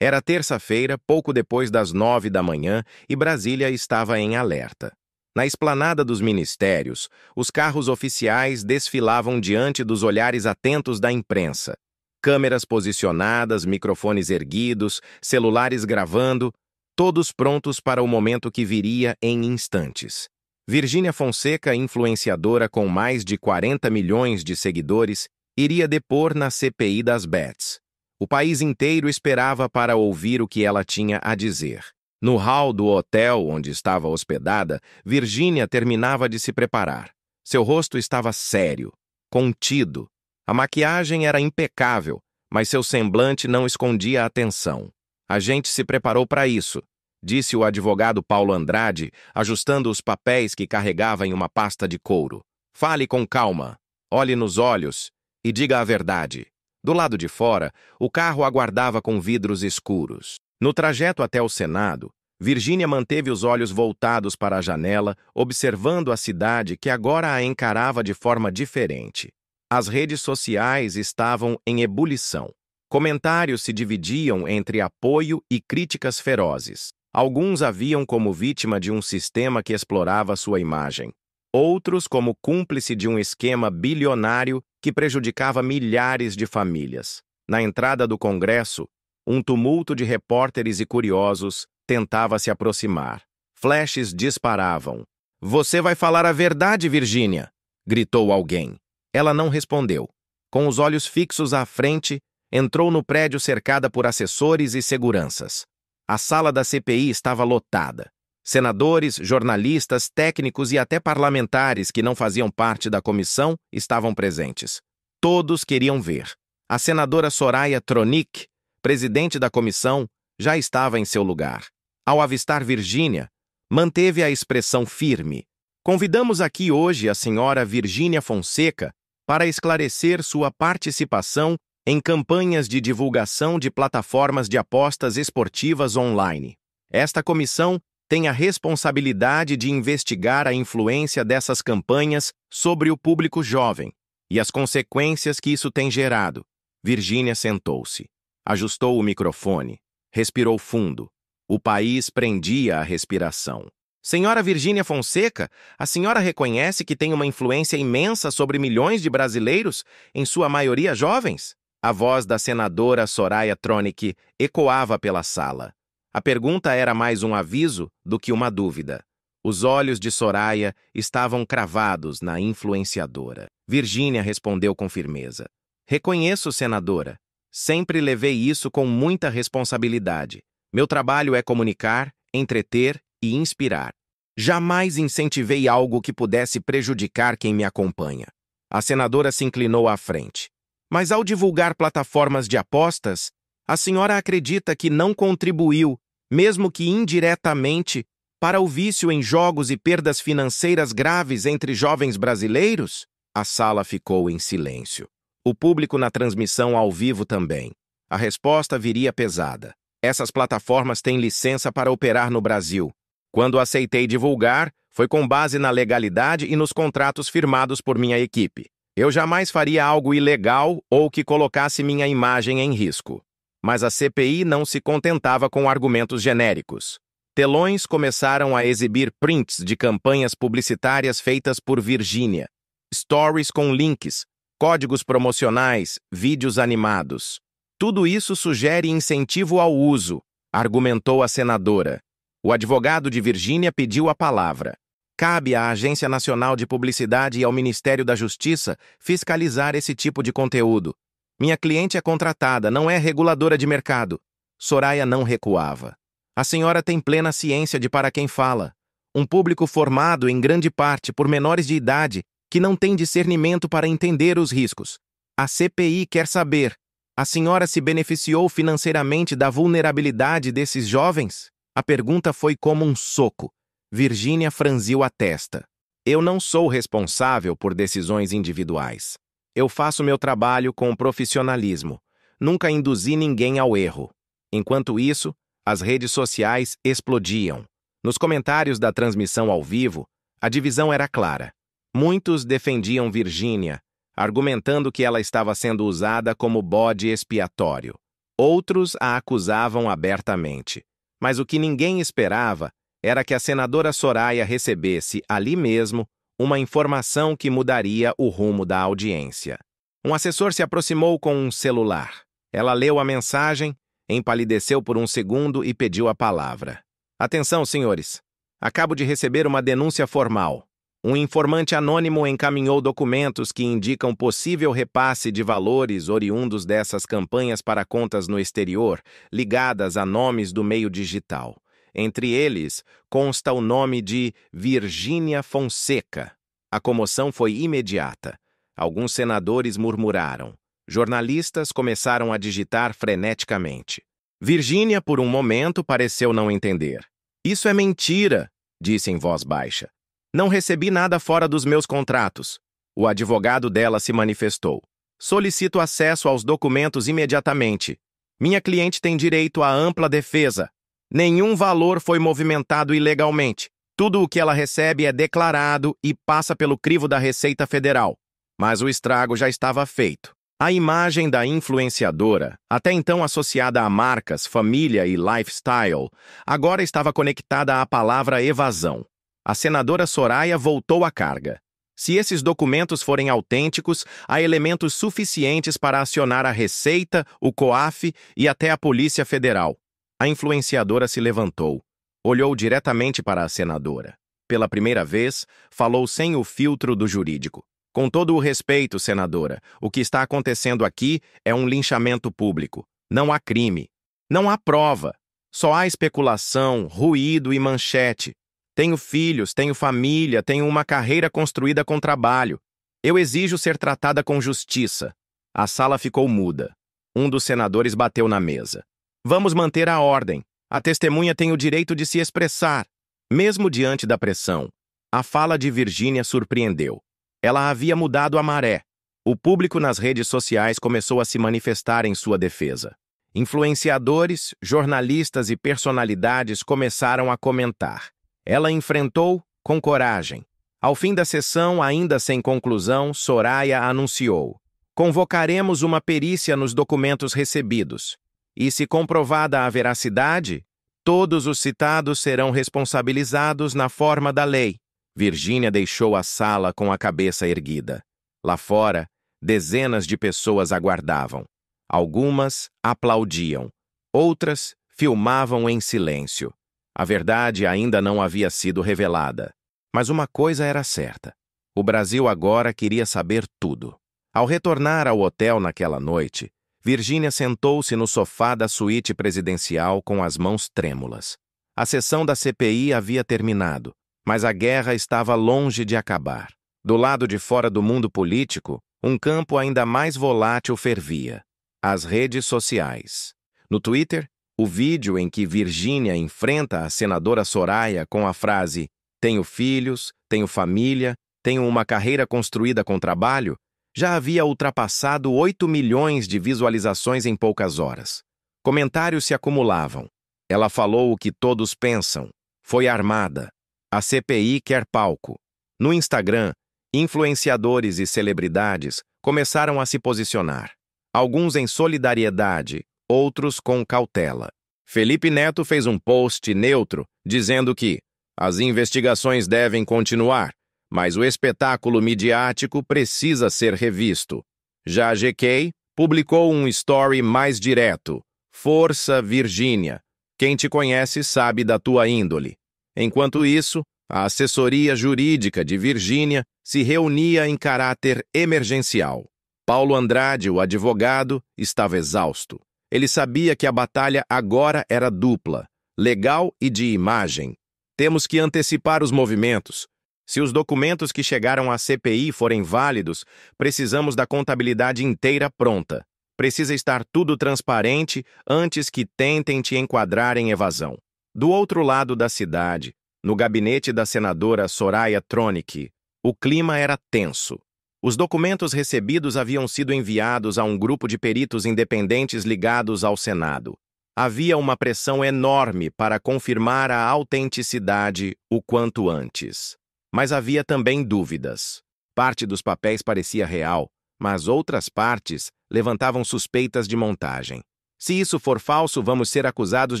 Era terça-feira, pouco depois das 9 da manhã, e Brasília estava em alerta. Na esplanada dos ministérios, os carros oficiais desfilavam diante dos olhares atentos da imprensa. Câmeras posicionadas, microfones erguidos, celulares gravando, todos prontos para o momento que viria em instantes. Virgínia Fonseca, influenciadora com mais de 40 milhões de seguidores, iria depor na CPI das Bets. O país inteiro esperava para ouvir o que ela tinha a dizer. No hall do hotel onde estava hospedada, Virgínia terminava de se preparar. Seu rosto estava sério, contido. A maquiagem era impecável, mas seu semblante não escondia a tensão. A gente se preparou para isso, disse o advogado Paulo Andrade, ajustando os papéis que carregava em uma pasta de couro. Fale com calma, olhe nos olhos e diga a verdade. Do lado de fora, o carro aguardava com vidros escuros. No trajeto até o Senado, Virgínia manteve os olhos voltados para a janela, observando a cidade que agora a encarava de forma diferente. As redes sociais estavam em ebulição. Comentários se dividiam entre apoio e críticas ferozes. Alguns a viam como vítima de um sistema que explorava sua imagem. Outros como cúmplice de um esquema bilionário que prejudicava milhares de famílias. Na entrada do Congresso, um tumulto de repórteres e curiosos tentava se aproximar. Flashes disparavam. "Você vai falar a verdade, Virgínia!" gritou alguém. Ela não respondeu. Com os olhos fixos à frente, entrou no prédio cercada por assessores e seguranças. A sala da CPI estava lotada. Senadores, jornalistas, técnicos e até parlamentares que não faziam parte da comissão estavam presentes. Todos queriam ver. A senadora Soraya Tronic, presidente da comissão, já estava em seu lugar. Ao avistar Virgínia, manteve a expressão firme. "Convidamos aqui hoje a senhora Virgínia Fonseca para esclarecer sua participação em campanhas de divulgação de plataformas de apostas esportivas online. Esta comissão tem a responsabilidade de investigar a influência dessas campanhas sobre o público jovem e as consequências que isso tem gerado." Virgínia sentou-se, ajustou o microfone, respirou fundo. O país prendia a respiração. "Senhora Virgínia Fonseca, a senhora reconhece que tem uma influência imensa sobre milhões de brasileiros, em sua maioria jovens?" A voz da senadora Soraya Tronic ecoava pela sala. A pergunta era mais um aviso do que uma dúvida. Os olhos de Soraya estavam cravados na influenciadora. Virgínia respondeu com firmeza. "Reconheço, senadora. Sempre levei isso com muita responsabilidade. Meu trabalho é comunicar, entreter e inspirar. Jamais incentivei algo que pudesse prejudicar quem me acompanha." A senadora se inclinou à frente. "Mas ao divulgar plataformas de apostas, a senhora acredita que não contribuiu, mesmo que indiretamente, para o vício em jogos e perdas financeiras graves entre jovens brasileiros?" A sala ficou em silêncio. O público na transmissão ao vivo também. A resposta viria pesada. "Essas plataformas têm licença para operar no Brasil. Quando aceitei divulgar, foi com base na legalidade e nos contratos firmados por minha equipe. Eu jamais faria algo ilegal ou que colocasse minha imagem em risco." Mas a CPI não se contentava com argumentos genéricos. Telões começaram a exibir prints de campanhas publicitárias feitas por Virgínia. Stories com links, códigos promocionais, vídeos animados. "Tudo isso sugere incentivo ao uso", argumentou a senadora. O advogado de Virgínia pediu a palavra. "Cabe à Agência Nacional de Publicidade e ao Ministério da Justiça fiscalizar esse tipo de conteúdo. Minha cliente é contratada, não é reguladora de mercado." Soraya não recuava. "A senhora tem plena ciência de para quem fala. Um público formado, em grande parte, por menores de idade, que não tem discernimento para entender os riscos. A CPI quer saber: a senhora se beneficiou financeiramente da vulnerabilidade desses jovens?" A pergunta foi como um soco. Virgínia franziu a testa. "Eu não sou responsável por decisões individuais. Eu faço meu trabalho com profissionalismo. Nunca induzi ninguém ao erro." Enquanto isso, as redes sociais explodiam. Nos comentários da transmissão ao vivo, a divisão era clara. Muitos defendiam Virgínia, argumentando que ela estava sendo usada como bode expiatório. Outros a acusavam abertamente. Mas o que ninguém esperava era que a senadora Soraya recebesse, ali mesmo, uma informação que mudaria o rumo da audiência. Um assessor se aproximou com um celular. Ela leu a mensagem, empalideceu por um segundo e pediu a palavra. Atenção, senhores. Acabo de receber uma denúncia formal. Um informante anônimo encaminhou documentos que indicam possível repasse de valores oriundos dessas campanhas para contas no exterior, ligadas a nomes do meio digital. Entre eles, consta o nome de Virgínia Fonseca. A comoção foi imediata. Alguns senadores murmuraram. Jornalistas começaram a digitar freneticamente. Virgínia, por um momento, pareceu não entender. Isso é mentira, disse em voz baixa. Não recebi nada fora dos meus contratos. O advogado dela se manifestou. Solicito acesso aos documentos imediatamente. Minha cliente tem direito à ampla defesa. Nenhum valor foi movimentado ilegalmente. Tudo o que ela recebe é declarado e passa pelo crivo da Receita Federal. Mas o estrago já estava feito. A imagem da influenciadora, até então associada a marcas, família e lifestyle, agora estava conectada à palavra evasão. A senadora Soraya voltou à carga. Se esses documentos forem autênticos, há elementos suficientes para acionar a Receita, o COAF e até a Polícia Federal. A influenciadora se levantou, olhou diretamente para a senadora. Pela primeira vez, falou sem o filtro do jurídico. Com todo o respeito, senadora, o que está acontecendo aqui é um linchamento público. Não há crime. Não há prova. Só há especulação, ruído e manchete. Tenho filhos, tenho família, tenho uma carreira construída com trabalho. Eu exijo ser tratada com justiça. A sala ficou muda. Um dos senadores bateu na mesa. Vamos manter a ordem. A testemunha tem o direito de se expressar. Mesmo diante da pressão, a fala de Virgínia surpreendeu. Ela havia mudado a maré. O público nas redes sociais começou a se manifestar em sua defesa. Influenciadores, jornalistas e personalidades começaram a comentar. Ela enfrentou com coragem. Ao fim da sessão, ainda sem conclusão, Soraya anunciou: convocaremos uma perícia nos documentos recebidos. E, se comprovada a veracidade, todos os citados serão responsabilizados na forma da lei. Virgínia deixou a sala com a cabeça erguida. Lá fora, dezenas de pessoas aguardavam. Algumas aplaudiam. Outras filmavam em silêncio. A verdade ainda não havia sido revelada. Mas uma coisa era certa. O Brasil agora queria saber tudo. Ao retornar ao hotel naquela noite, Virgínia sentou-se no sofá da suíte presidencial com as mãos trêmulas. A sessão da CPI havia terminado, mas a guerra estava longe de acabar. Do lado de fora do mundo político, um campo ainda mais volátil fervia: as redes sociais. No Twitter, o vídeo em que Virgínia enfrenta a senadora Soraya com a frase "tenho filhos, tenho família, tenho uma carreira construída com trabalho", já havia ultrapassado 8 milhões de visualizações em poucas horas. Comentários se acumulavam. Ela falou o que todos pensam. Foi armada. A CPI quer palco. No Instagram, influenciadores e celebridades começaram a se posicionar. Alguns em solidariedade, outros com cautela. Felipe Neto fez um post neutro dizendo que as investigações devem continuar, mas o espetáculo midiático precisa ser revisto. Já GK publicou um story mais direto: Força, Virgínia. Quem te conhece sabe da tua índole. Enquanto isso, a assessoria jurídica de Virgínia se reunia em caráter emergencial. Paulo Andrade, o advogado, estava exausto. Ele sabia que a batalha agora era dupla, legal e de imagem. Temos que antecipar os movimentos. Se os documentos que chegaram à CPI forem válidos, precisamos da contabilidade inteira pronta. Precisa estar tudo transparente antes que tentem te enquadrar em evasão. Do outro lado da cidade, no gabinete da senadora Soraya Tronic, o clima era tenso. Os documentos recebidos haviam sido enviados a um grupo de peritos independentes ligados ao Senado. Havia uma pressão enorme para confirmar a autenticidade o quanto antes. Mas havia também dúvidas. Parte dos papéis parecia real, mas outras partes levantavam suspeitas de montagem. Se isso for falso, vamos ser acusados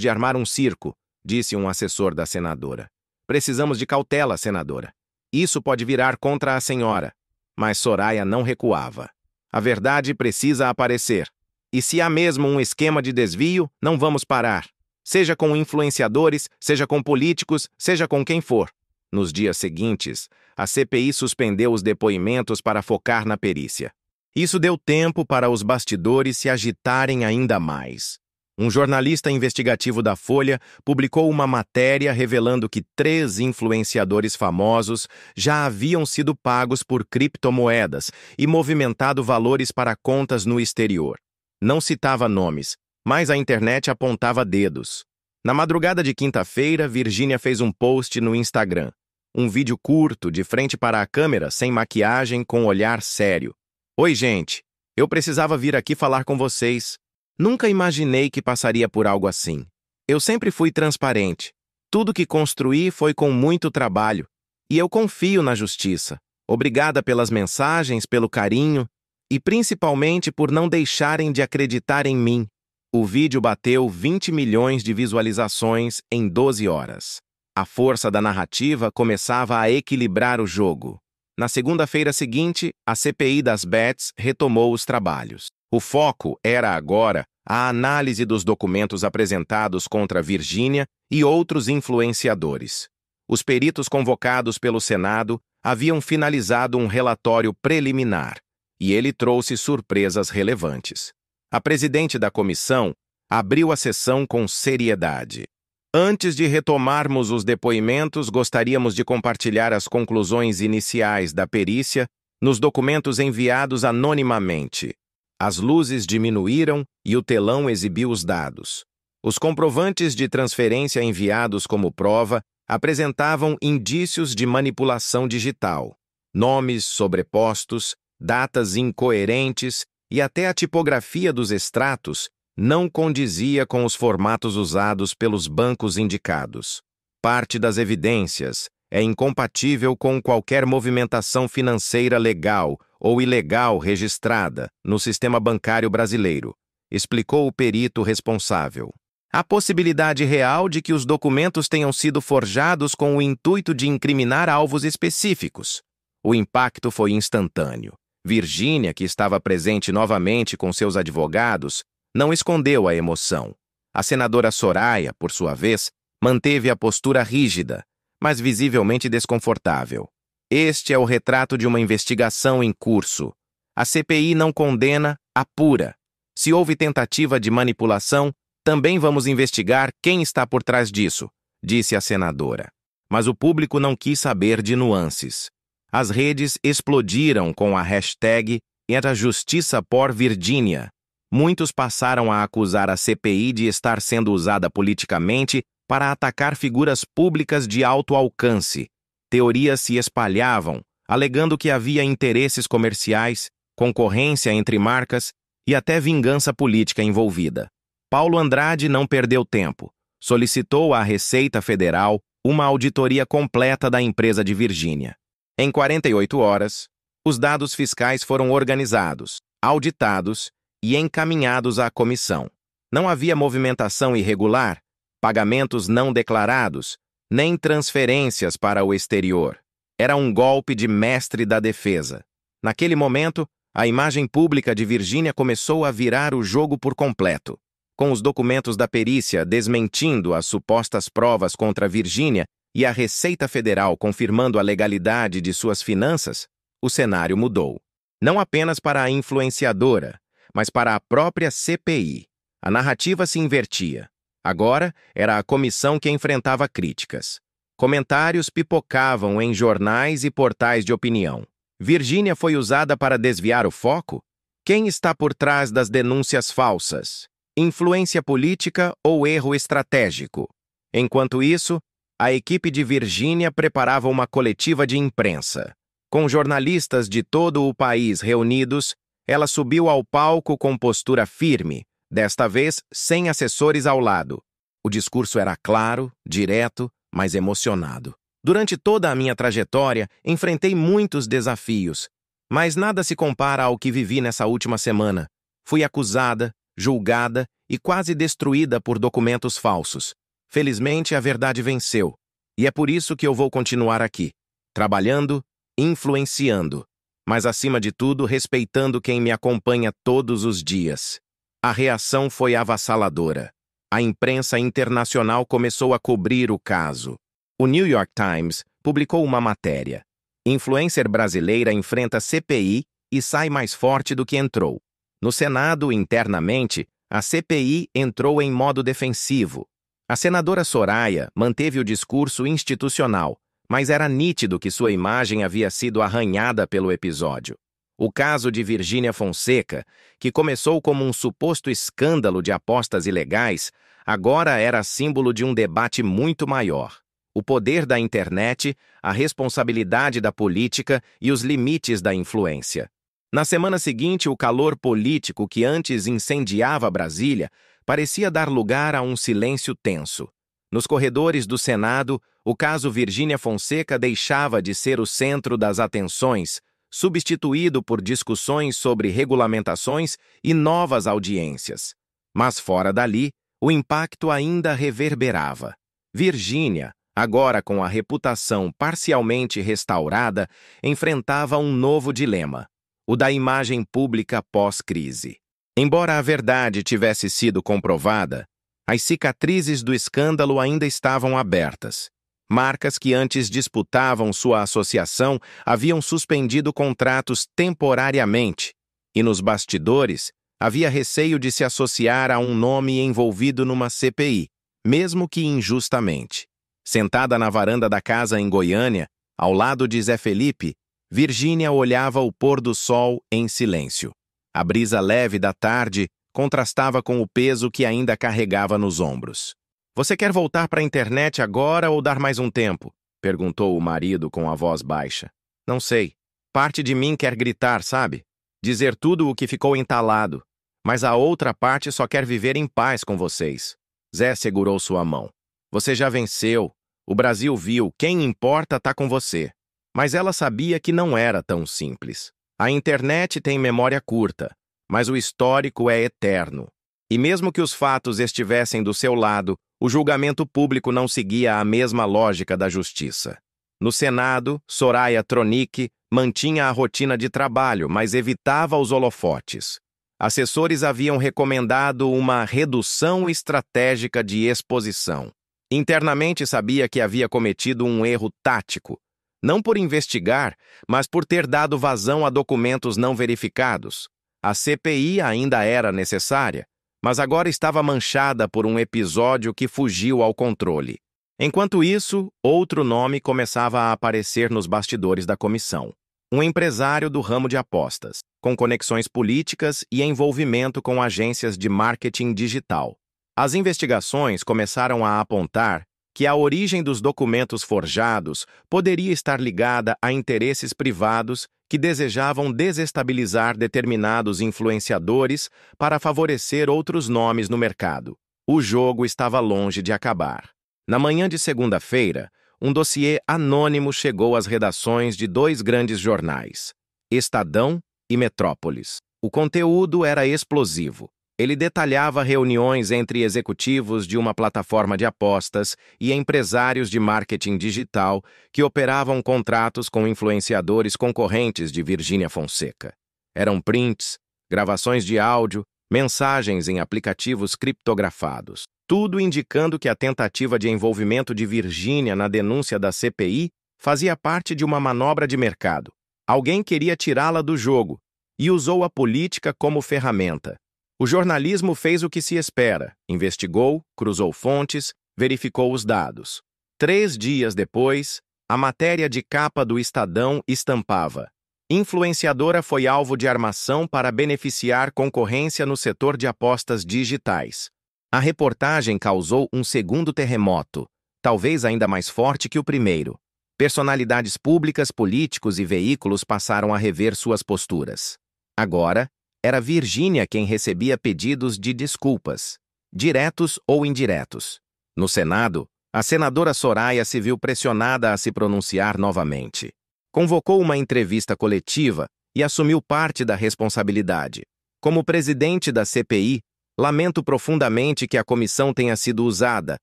de armar um circo, disse um assessor da senadora. Precisamos de cautela, senadora. Isso pode virar contra a senhora. Mas Soraya não recuava. A verdade precisa aparecer. E se há mesmo um esquema de desvio, não vamos parar. Seja com influenciadores, seja com políticos, seja com quem for. Nos dias seguintes, a CPI suspendeu os depoimentos para focar na perícia. Isso deu tempo para os bastidores se agitarem ainda mais. Um jornalista investigativo da Folha publicou uma matéria revelando que 3 influenciadores famosos já haviam sido pagos por criptomoedas e movimentado valores para contas no exterior. Não citava nomes, mas a internet apontava dedos. Na madrugada de quinta-feira, Virgínia fez um post no Instagram. Um vídeo curto, de frente para a câmera, sem maquiagem, com olhar sério. Oi, gente. Eu precisava vir aqui falar com vocês. Nunca imaginei que passaria por algo assim. Eu sempre fui transparente. Tudo que construí foi com muito trabalho. E eu confio na justiça. Obrigada pelas mensagens, pelo carinho e principalmente por não deixarem de acreditar em mim. O vídeo bateu 20 milhões de visualizações em 12 horas. A força da narrativa começava a equilibrar o jogo. Na segunda-feira seguinte, a CPI das bets retomou os trabalhos. O foco era agora a análise dos documentos apresentados contra Virgínia e outros influenciadores. Os peritos convocados pelo Senado haviam finalizado um relatório preliminar, e ele trouxe surpresas relevantes. A presidente da comissão abriu a sessão com seriedade. Antes de retomarmos os depoimentos, gostaríamos de compartilhar as conclusões iniciais da perícia nos documentos enviados anonimamente. As luzes diminuíram e o telão exibiu os dados. Os comprovantes de transferência enviados como prova apresentavam indícios de manipulação digital, nomes sobrepostos, datas incoerentes e até a tipografia dos extratos não condizia com os formatos usados pelos bancos indicados. Parte das evidências é incompatível com qualquer movimentação financeira legal ou ilegal registrada no sistema bancário brasileiro, explicou o perito responsável. Há possibilidade real de que os documentos tenham sido forjados com o intuito de incriminar alvos específicos. O impacto foi instantâneo. Virgínia, que estava presente novamente com seus advogados, não escondeu a emoção. A senadora Soraya, por sua vez, manteve a postura rígida, mas visivelmente desconfortável. Este é o retrato de uma investigação em curso. A CPI não condena, apura. Se houve tentativa de manipulação, também vamos investigar quem está por trás disso, disse a senadora. Mas o público não quis saber de nuances. As redes explodiram com a hashtag Era Justiça por Virgínia. Muitos passaram a acusar a CPI de estar sendo usada politicamente para atacar figuras públicas de alto alcance. Teorias se espalhavam, alegando que havia interesses comerciais, concorrência entre marcas e até vingança política envolvida. Paulo Andrade não perdeu tempo. Solicitou à Receita Federal uma auditoria completa da empresa de Virgínia. Em 48 horas, os dados fiscais foram organizados, auditados e encaminhados à comissão. Não havia movimentação irregular, pagamentos não declarados, nem transferências para o exterior. Era um golpe de mestre da defesa. Naquele momento, a imagem pública de Virgínia começou a virar o jogo por completo. Com os documentos da perícia desmentindo as supostas provas contra Virgínia e a Receita Federal confirmando a legalidade de suas finanças, o cenário mudou. Não apenas para a influenciadora, mas para a própria CPI. A narrativa se invertia. Agora era a comissão que enfrentava críticas. Comentários pipocavam em jornais e portais de opinião. Virgínia foi usada para desviar o foco? Quem está por trás das denúncias falsas? Influência política ou erro estratégico? Enquanto isso, a equipe de Virgínia preparava uma coletiva de imprensa. Com jornalistas de todo o país reunidos, ela subiu ao palco com postura firme, desta vez sem assessores ao lado. O discurso era claro, direto, mas emocionado. Durante toda a minha trajetória, enfrentei muitos desafios, mas nada se compara ao que vivi nessa última semana. Fui acusada, julgada e quase destruída por documentos falsos. Felizmente, a verdade venceu. E é por isso que eu vou continuar aqui, trabalhando, influenciando, mas acima de tudo, respeitando quem me acompanha todos os dias. A reação foi avassaladora. A imprensa internacional começou a cobrir o caso. O New York Times publicou uma matéria. Influencer brasileira enfrenta CPI e sai mais forte do que entrou. No Senado, internamente, a CPI entrou em modo defensivo. A senadora Soraya manteve o discurso institucional, mas era nítido que sua imagem havia sido arranhada pelo episódio. O caso de Virgínia Fonseca, que começou como um suposto escândalo de apostas ilegais, agora era símbolo de um debate muito maior. O poder da internet, a responsabilidade da política e os limites da influência. Na semana seguinte, o calor político que antes incendiava Brasília parecia dar lugar a um silêncio tenso. Nos corredores do Senado, o caso Virgínia Fonseca deixava de ser o centro das atenções, substituído por discussões sobre regulamentações e novas audiências. Mas fora dali, o impacto ainda reverberava. Virgínia, agora com a reputação parcialmente restaurada, enfrentava um novo dilema: o da imagem pública pós-crise. Embora a verdade tivesse sido comprovada, as cicatrizes do escândalo ainda estavam abertas. Marcas que antes disputavam sua associação haviam suspendido contratos temporariamente, e nos bastidores havia receio de se associar a um nome envolvido numa CPI, mesmo que injustamente. Sentada na varanda da casa em Goiânia, ao lado de Zé Felipe, Virgínia olhava o pôr do sol em silêncio. A brisa leve da tarde contrastava com o peso que ainda carregava nos ombros. "Você quer voltar para a internet agora ou dar mais um tempo?" perguntou o marido com a voz baixa. "Não sei. Parte de mim quer gritar, sabe? Dizer tudo o que ficou entalado. Mas a outra parte só quer viver em paz com vocês." Zé segurou sua mão. "Você já venceu. O Brasil viu. Quem importa tá com você." Mas ela sabia que não era tão simples. A internet tem memória curta, mas o histórico é eterno. E mesmo que os fatos estivessem do seu lado, o julgamento público não seguia a mesma lógica da justiça. No Senado, Soraya Tronic mantinha a rotina de trabalho, mas evitava os holofotes. Assessores haviam recomendado uma redução estratégica de exposição. Internamente sabia que havia cometido um erro tático, não por investigar, mas por ter dado vazão a documentos não verificados. A CPI ainda era necessária, mas agora estava manchada por um episódio que fugiu ao controle. Enquanto isso, outro nome começava a aparecer nos bastidores da comissão. Um empresário do ramo de apostas, com conexões políticas e envolvimento com agências de marketing digital. As investigações começaram a apontar que a origem dos documentos forjados poderia estar ligada a interesses privados que desejavam desestabilizar determinados influenciadores para favorecer outros nomes no mercado. O jogo estava longe de acabar. Na manhã de segunda-feira, um dossiê anônimo chegou às redações de dois grandes jornais, Estadão e Metrópolis. O conteúdo era explosivo. Ele detalhava reuniões entre executivos de uma plataforma de apostas e empresários de marketing digital que operavam contratos com influenciadores concorrentes de Virgínia Fonseca. Eram prints, gravações de áudio, mensagens em aplicativos criptografados. Tudo indicando que a tentativa de envolvimento de Virgínia na denúncia da CPI fazia parte de uma manobra de mercado. Alguém queria tirá-la do jogo e usou a política como ferramenta. O jornalismo fez o que se espera, investigou, cruzou fontes, verificou os dados. 3 dias depois, a matéria de capa do Estadão estampava: "Influenciadora foi alvo de armação para beneficiar concorrência no setor de apostas digitais." A reportagem causou um segundo terremoto, talvez ainda mais forte que o primeiro. Personalidades públicas, políticos e veículos passaram a rever suas posturas. Agora, era Virgínia quem recebia pedidos de desculpas, diretos ou indiretos. No Senado, a senadora Soraya se viu pressionada a se pronunciar novamente. Convocou uma entrevista coletiva e assumiu parte da responsabilidade. Como presidente da CPI, Lamento profundamente que a comissão tenha sido usada,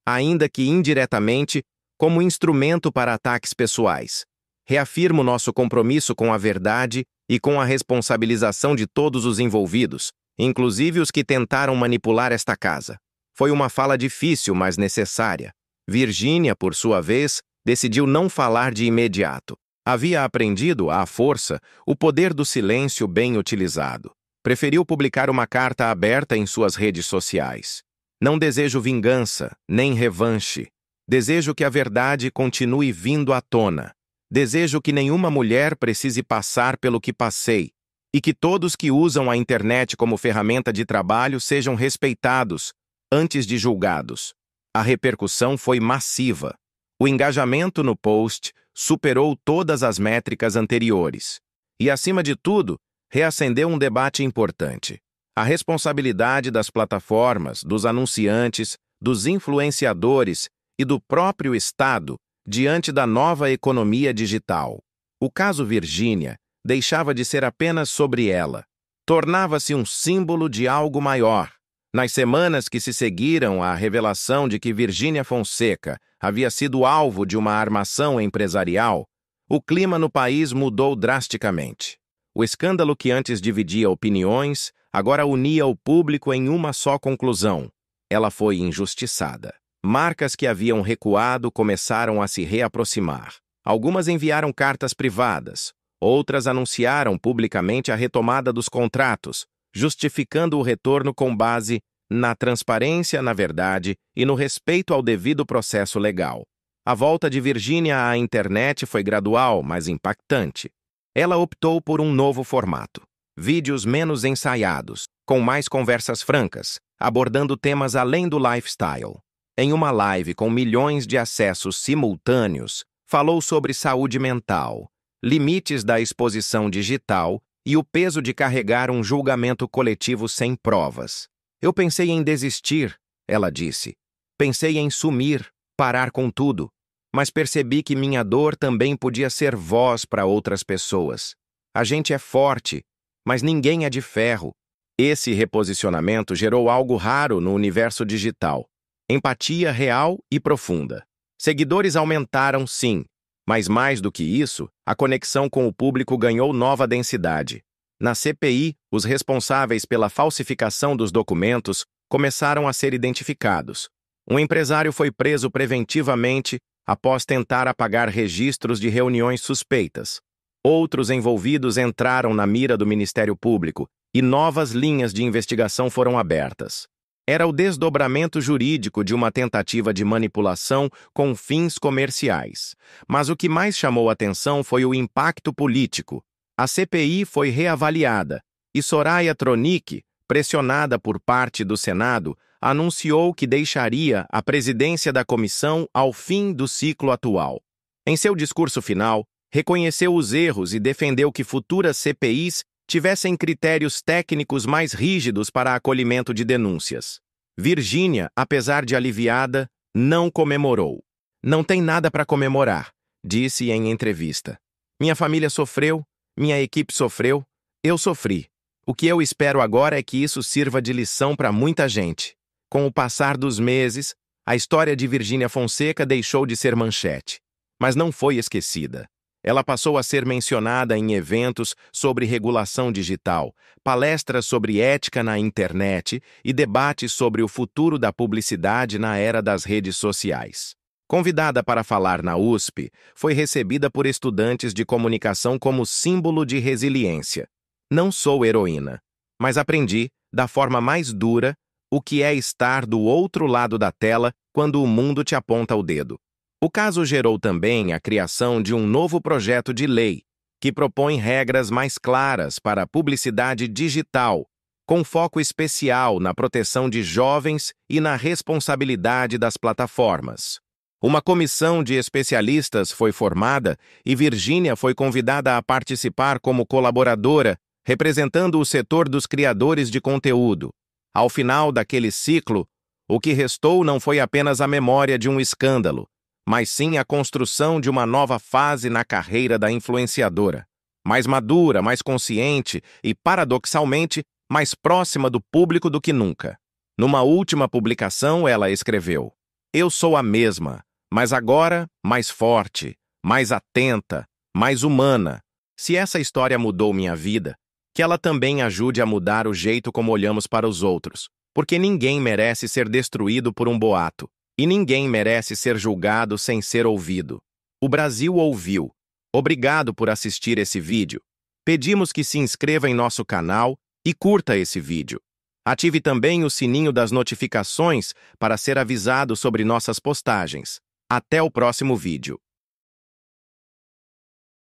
ainda que indiretamente, como instrumento para ataques pessoais. Reafirmo nosso compromisso com a verdade e com a responsabilização de todos os envolvidos, inclusive os que tentaram manipular esta casa. Foi uma fala difícil, mas necessária. Virgínia, por sua vez, decidiu não falar de imediato. Havia aprendido, à força, o poder do silêncio bem utilizado. Preferiu publicar uma carta aberta em suas redes sociais. Não desejo vingança, nem revanche. Desejo que a verdade continue vindo à tona. Desejo que nenhuma mulher precise passar pelo que passei e que todos que usam a internet como ferramenta de trabalho sejam respeitados antes de julgados. A repercussão foi massiva. O engajamento no post superou todas as métricas anteriores. E, acima de tudo, reacendeu um debate importante. A responsabilidade das plataformas, dos anunciantes, dos influenciadores e do próprio Estado diante da nova economia digital. O caso Virgínia deixava de ser apenas sobre ela. Tornava-se um símbolo de algo maior. Nas semanas que se seguiram à revelação de que Virgínia Fonseca havia sido alvo de uma armação empresarial, o clima no país mudou drasticamente. O escândalo que antes dividia opiniões, agora unia o público em uma só conclusão: ela foi injustiçada. Marcas que haviam recuado começaram a se reaproximar. Algumas enviaram cartas privadas, outras anunciaram publicamente a retomada dos contratos, justificando o retorno com base na transparência, na verdade e no respeito ao devido processo legal. A volta de Virgínia à internet foi gradual, mas impactante. Ela optou por um novo formato. Vídeos menos ensaiados, com mais conversas francas, abordando temas além do lifestyle. Em uma live com milhões de acessos simultâneos, falou sobre saúde mental, limites da exposição digital e o peso de carregar um julgamento coletivo sem provas. Eu pensei em desistir, ela disse. Pensei em sumir, parar com tudo. Mas percebi que minha dor também podia ser voz para outras pessoas. A gente é forte, mas ninguém é de ferro. Esse reposicionamento gerou algo raro no universo digital. Empatia real e profunda. Seguidores aumentaram, sim, mas mais do que isso, a conexão com o público ganhou nova densidade. Na CPI, os responsáveis pela falsificação dos documentos começaram a ser identificados. Um empresário foi preso preventivamente após tentar apagar registros de reuniões suspeitas. Outros envolvidos entraram na mira do Ministério Público e novas linhas de investigação foram abertas. Era o desdobramento jurídico de uma tentativa de manipulação com fins comerciais. Mas o que mais chamou atenção foi o impacto político. A CPI foi reavaliada e Soraya Tronic, pressionada por parte do Senado, anunciou que deixaria a presidência da comissão ao fim do ciclo atual. Em seu discurso final, reconheceu os erros e defendeu que futuras CPIs tivessem critérios técnicos mais rígidos para acolhimento de denúncias. Virgínia, apesar de aliviada, não comemorou. Não tem nada para comemorar, disse em entrevista. Minha família sofreu, minha equipe sofreu, eu sofri. O que eu espero agora é que isso sirva de lição para muita gente. Com o passar dos meses, a história de Virgínia Fonseca deixou de ser manchete. Mas não foi esquecida. Ela passou a ser mencionada em eventos sobre regulação digital, palestras sobre ética na internet e debates sobre o futuro da publicidade na era das redes sociais. Convidada para falar na USP, foi recebida por estudantes de comunicação como símbolo de resiliência. Não sou heroína, mas aprendi, da forma mais dura, o que é estar do outro lado da tela quando o mundo te aponta o dedo. O caso gerou também a criação de um novo projeto de lei, que propõe regras mais claras para a publicidade digital, com foco especial na proteção de jovens e na responsabilidade das plataformas. Uma comissão de especialistas foi formada e Virgínia foi convidada a participar como colaboradora, representando o setor dos criadores de conteúdo. Ao final daquele ciclo, o que restou não foi apenas a memória de um escândalo, mas sim a construção de uma nova fase na carreira da influenciadora, mais madura, mais consciente e, paradoxalmente, mais próxima do público do que nunca. Numa última publicação, ela escreveu: "Eu sou a mesma, mas agora mais forte, mais atenta, mais humana. Se essa história mudou minha vida, que ela também ajude a mudar o jeito como olhamos para os outros, porque ninguém merece ser destruído por um boato, e ninguém merece ser julgado sem ser ouvido." O Brasil ouviu. Obrigado por assistir esse vídeo. Pedimos que se inscreva em nosso canal e curta esse vídeo. Ative também o sininho das notificações para ser avisado sobre nossas postagens. Até o próximo vídeo.